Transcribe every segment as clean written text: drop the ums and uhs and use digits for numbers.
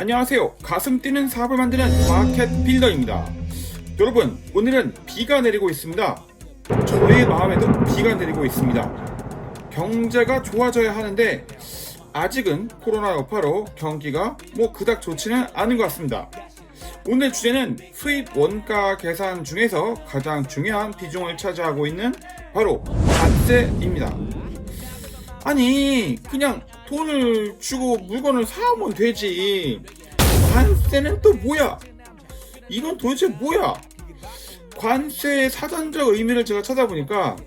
안녕하세요. 가슴 뛰는 사업을 만드는 마켓 빌더입니다. 여러분, 오늘은 비가 내리고 있습니다. 저의 마음에도 비가 내리고 있습니다. 경제가 좋아져야 하는데 아직은 코로나 여파로 경기가 그닥 좋지는 않은 것 같습니다. 오늘 주제는 수입 원가 계산 중에서 가장 중요한 비중을 차지하고 있는 바로 관세입니다. 아니, 그냥 돈을 주고 물건을 사오면 되지. 관세는 또 뭐야? 이건 도대체 뭐야? 관세의 사전적 의미를 제가 찾아보니까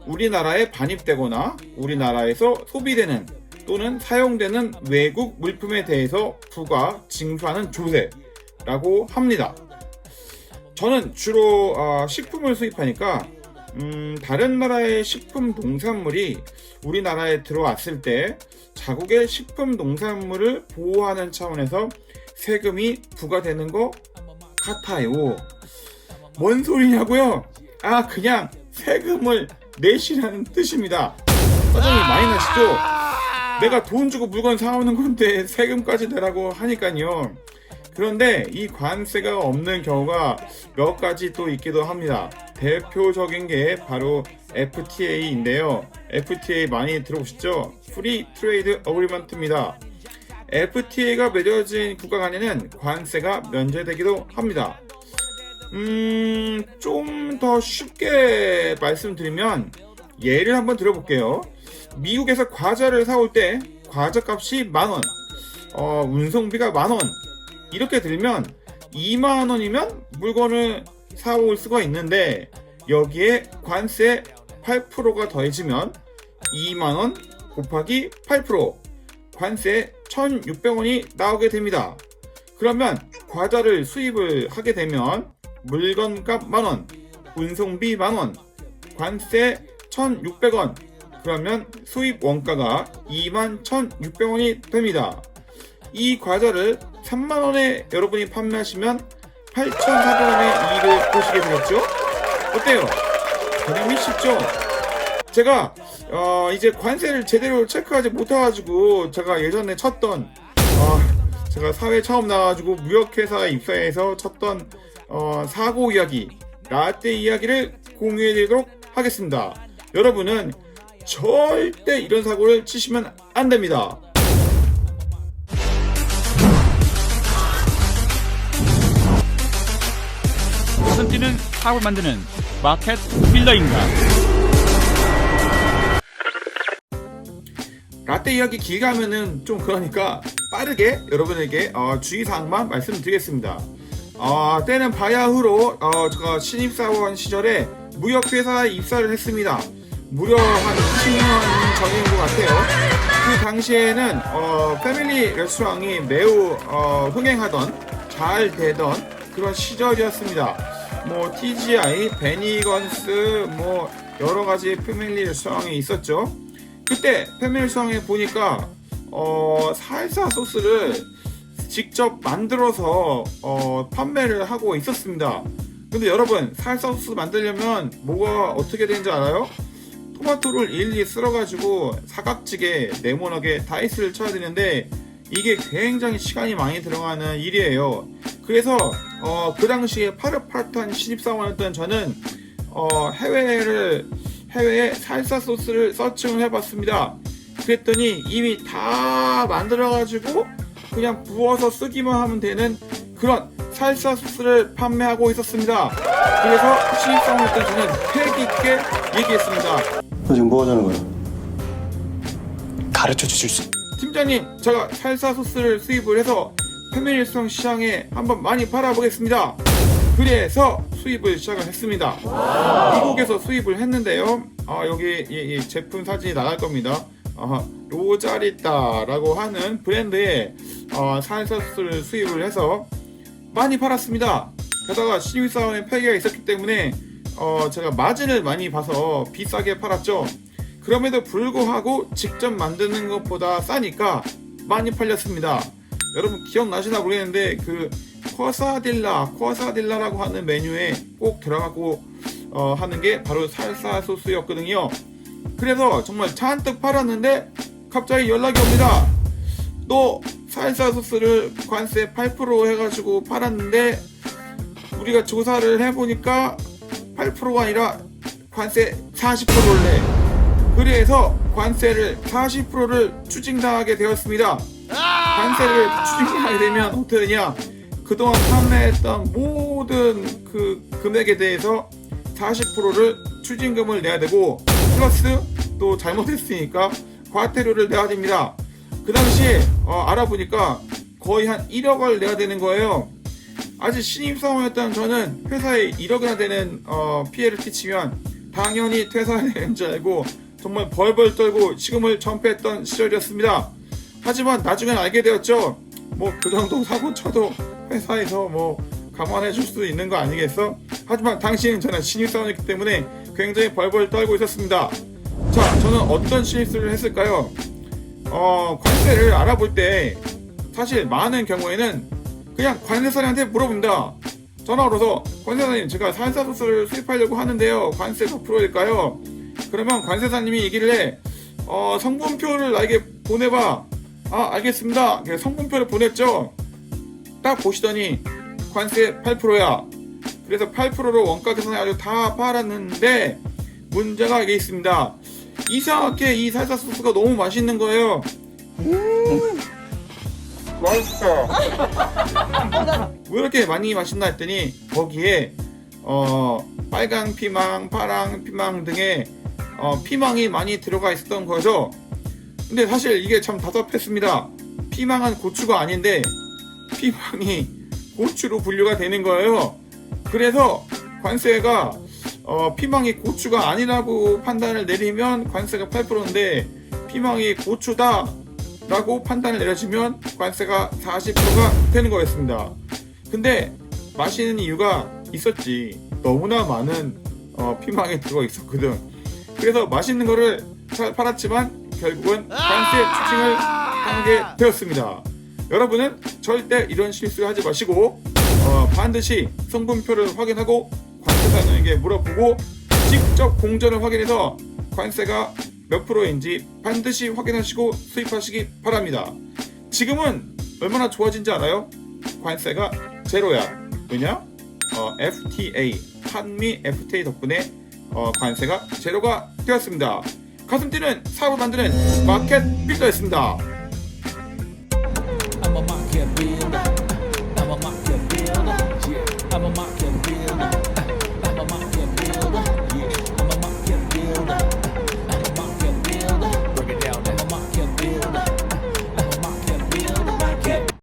우리나라에 반입되거나 우리나라에서 소비되는 또는 사용되는 외국 물품에 대해서 부과 징수하는 조세라고 합니다. 저는 주로 식품을 수입하니까 다른 나라의 식품 농산물이 우리나라에 들어왔을 때 자국의 식품 농산물을 보호하는 차원에서 세금이 부과되는 것 같아요. 뭔 소리냐고요? 그냥 세금을 내시라는 뜻입니다. 짜증이 많이 나시죠? 내가 돈 주고 물건 사오는 건데 세금까지 내라고 하니까요. 그런데 이 관세가 없는 경우가 몇 가지 또 있기도 합니다. 대표적인 게 바로 FTA인데요. FTA 많이 들어보셨죠? Free Trade Agreement입니다. FTA가 맺어진 국가 간에는 관세가 면제되기도 합니다. 좀 더 쉽게 말씀드리면 예를 한번 들어볼게요. 미국에서 과자를 사올 때 과자값이 만원, 운송비가 만원 이렇게 들면 2만원이면 물건을 사올 수가 있는데 여기에 관세 8%가 더해지면 2만원 곱하기 8% 관세 1,600원이 나오게 됩니다. 그러면 과자를 수입을 하게 되면 물건값 만원, 운송비 만원, 관세 1,600원, 그러면 수입 원가가 21,600원이 됩니다. 이 과자를 3만원에 여러분이 판매하시면 8,400원의 이익을 보시게 되겠죠? 어때요? 개념이 쉽죠? 제가 이제 관세를 제대로 체크하지 못해가지고 제가 예전에 쳤던 제가 사회 처음 나와가지고 무역회사에 입사해서 쳤던 사고 이야기, 라떼 이야기를 공유해드리도록 하겠습니다. 여러분은 절대 이런 사고를 치시면 안 됩니다. 가슴 뛰는 사업을 만드는 마켓 빌더입니다. 라떼 이야기 길게 하면은 좀 그러니까 빠르게 여러분에게 주의사항만 말씀드리겠습니다. 때는 바야흐로 제가 신입사원 시절에 무역회사에 입사를 했습니다. 무려 한 20년 전인 것 같아요. 그 당시에는 패밀리 레스토랑이 매우 흥행하던 잘 되던 그런 시절이었습니다. TGI, 베니건스 여러가지 패밀리 레스토랑이 있었죠. 그때 패밀리 레스토랑에 보니까 살사 소스를 직접 만들어서 판매를 하고 있었습니다. 근데 여러분, 살사 소스 만들려면 뭐가 어떻게 되는지 알아요? 토마토를 일일이 쓸어가지고 사각지게 네모나게 다이스를 쳐야 되는데 이게 굉장히 시간이 많이 들어가는 일이에요. 그래서 그 당시에 파릇파릇한 신입사원이었던 저는 해외에 살사 소스를 서칭을 해봤습니다. 그랬더니 이미 다 만들어가지고 그냥 부어서 쓰기만 하면 되는 그런 살사 소스를 판매하고 있었습니다. 그래서 신입사원이었던 저는 패기 있게 얘기했습니다. 너 지금 뭐 하자는 거야? 가르쳐 주실 수. 팀장님, 제가 살사 소스를 수입을 해서 패밀리성 시장에 한번 많이 팔아보겠습니다. 그래서 수입을 시작을 했습니다. 미국에서 수입을 했는데요. 여기 이 제품 사진이 나갈 겁니다. 로자리따라고 하는 브랜드의 살사 소스를 수입을 해서 많이 팔았습니다. 게다가 신입사원의 폐기가 있었기 때문에 제가 마진을 많이 봐서 비싸게 팔았죠. 그럼에도 불구하고 직접 만드는 것보다 싸니까 많이 팔렸습니다. 여러분 기억나시나 모르겠는데 그 쿼사딜라라고 하는 메뉴에 꼭 들어가고 하는 게 바로 살사 소스였거든요. 그래서 정말 잔뜩 팔았는데 갑자기 연락이 옵니다. 너 살사 소스를 관세 8% 해가지고 팔았는데 우리가 조사를 해보니까 8%가 아니라 관세 40%를 내. 그래서 관세를 40%를 추징당하게 되었습니다. 관세를 추징당하게 되면 어떻게 되냐? 그동안 판매했던 모든 그 금액에 대해서 40%를 추징금을 내야 되고 플러스 또 잘못했으니까 과태료를 내야 됩니다. 그 당시에 알아보니까 거의 한 1억을 내야 되는 거예요. 아직 신입사원이었던 저는 회사에 1억이나 되는 피해를 끼치면 당연히 퇴사해야 되는 줄 알고 정말 벌벌 떨고 식음을 전폐했던 시절이었습니다. 하지만 나중엔 알게 되었죠. 뭐 그 정도 사고 쳐도 회사에서 뭐 감안해 줄 수도 있는 거 아니겠어? 하지만 당시에는 저는 신입사원이었기 때문에 굉장히 벌벌 떨고 있었습니다. 자, 저는 어떤 실수를 했을까요? 관세를 알아볼 때 사실 많은 경우에는 그냥 관세사님한테 물어봅니다. 전화 걸어서 관세사님, 제가 살사 소스를 수입하려고 하는데요, 관세 몇 프로일까요? 그러면 관세사님이 얘기를 해. 성분표를 나에게 보내봐. 아, 알겠습니다. 성분표를 보냈죠. 딱 보시더니 관세 8%야. 그래서 8%로 원가 계산해가지고 다 팔았는데 문제가 이게 있습니다. 이상하게 이 살사 소스가 너무 맛있는 거예요. 맛있어. 왜 이렇게 많이 맛있나 했더니 거기에 빨강 피망, 파랑 피망 등의 피망이 많이 들어가 있었던 거죠. 근데 사실 이게 참 답답했습니다. 피망은 고추가 아닌데 피망이 고추로 분류가 되는 거예요. 그래서 관세가 피망이 고추가 아니라고 판단을 내리면 관세가 8%인데 피망이 고추다 라고 판단을 내려주면 관세가 40%가 되는 거였습니다. 근데 맛있는 이유가 있었지. 너무나 많은 피망이 들어가 있었거든. 그래서 맛있는 거를 잘 팔았지만 결국은 관세 추징을 당하게 되었습니다. 여러분은 절대 이런 실수 하지 마시고 반드시 성분표를 확인하고 관세사님에게 물어보고 직접 공전을 확인해서 관세가 몇 프로인지 반드시 확인하시고 수입하시기 바랍니다. 지금은 얼마나 좋아진지 알아요? 관세가 제로야. 왜냐? FTA, 한미 FTA 덕분에 관세가 제로가 되었습니다. 가슴 뛰는 사업을 만드는 마켓 빌더였습니다.